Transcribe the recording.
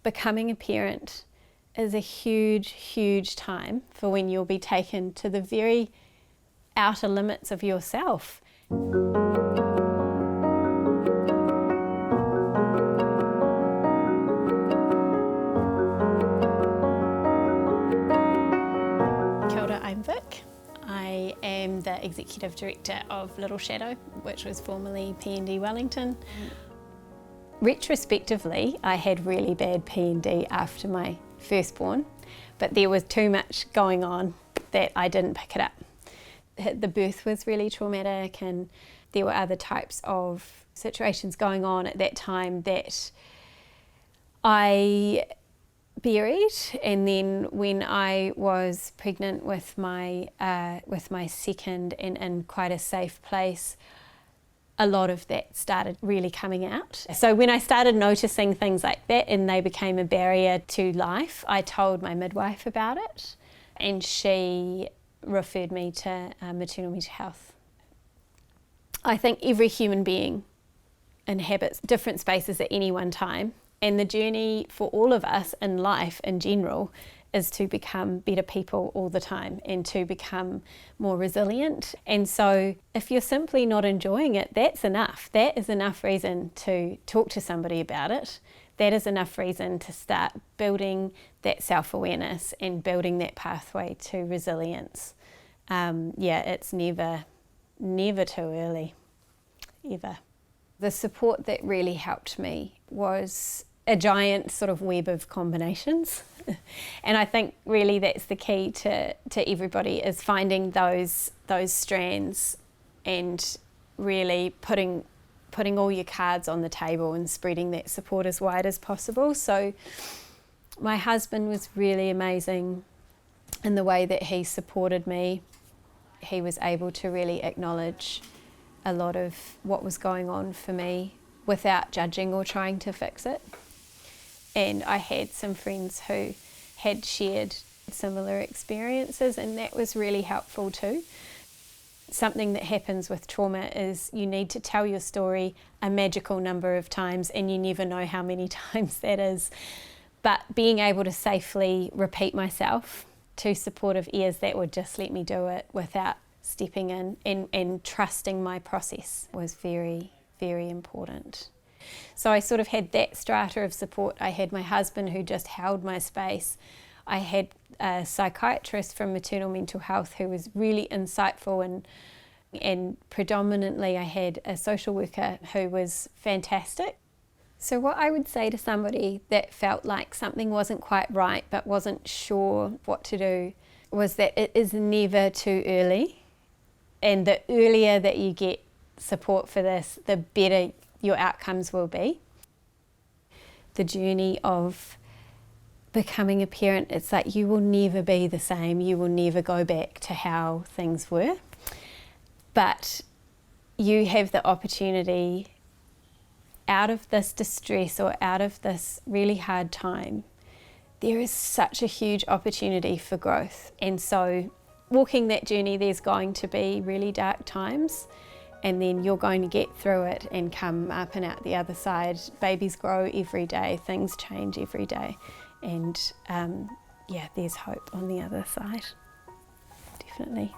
becoming a parent is a huge, huge time for when you'll be taken to the very outer limits of yourself. Kia ora, I'm Vic. I am the Executive Director of Little Shadow, which was formerly P&D Wellington. Retrospectively, I had really bad P&D after my firstborn, but there was too much going on that I didn't pick it up. The birth was really traumatic, and there were other types of situations going on at that time that I buried. And then when I was pregnant with my second and in quite a safe place, a lot of that started really coming out. So when I started noticing things like that and they became a barrier to life, I told my midwife about it, and she referred me to maternal mental health. I think every human being inhabits different spaces at any one time, and the journey for all of us in life in general is to become better people all the time and to become more resilient. And so if you're simply not enjoying it, that's enough. That is enough reason to talk to somebody about it. That is enough reason to start building that self-awareness and building that pathway to resilience. It's never too early, ever. The support that really helped me was a giant sort of web of combinations. And I think really that's the key to everybody, is finding those strands and really putting all your cards on the table and spreading that support as wide as possible. So my husband was really amazing in the way that he supported me. He was able to really acknowledge a lot of what was going on for me without judging or trying to fix it. And I had some friends who had shared similar experiences, and that was really helpful too. Something that happens with trauma is you need to tell your story a magical number of times, and you never know how many times that is. But being able to safely repeat myself to supportive ears that would just let me do it without stepping in and trusting my process was very, very important. So I sort of had that strata of support. I had my husband who just held my space. I had a psychiatrist from maternal mental health who was really insightful, and predominantly I had a social worker who was fantastic. So what I would say to somebody that felt like something wasn't quite right but wasn't sure what to do was that it is never too early, and the earlier that you get support for this, the better your outcomes will be. The journey of becoming a parent, it's like you will never be the same. You will never go back to how things were. But you have the opportunity, out of this distress or out of this really hard time, there is such a huge opportunity for growth. And so walking that journey, there's going to be really dark times, and then you're going to get through it and come up and out the other side. Babies grow every day, things change every day, and there's hope on the other side, definitely.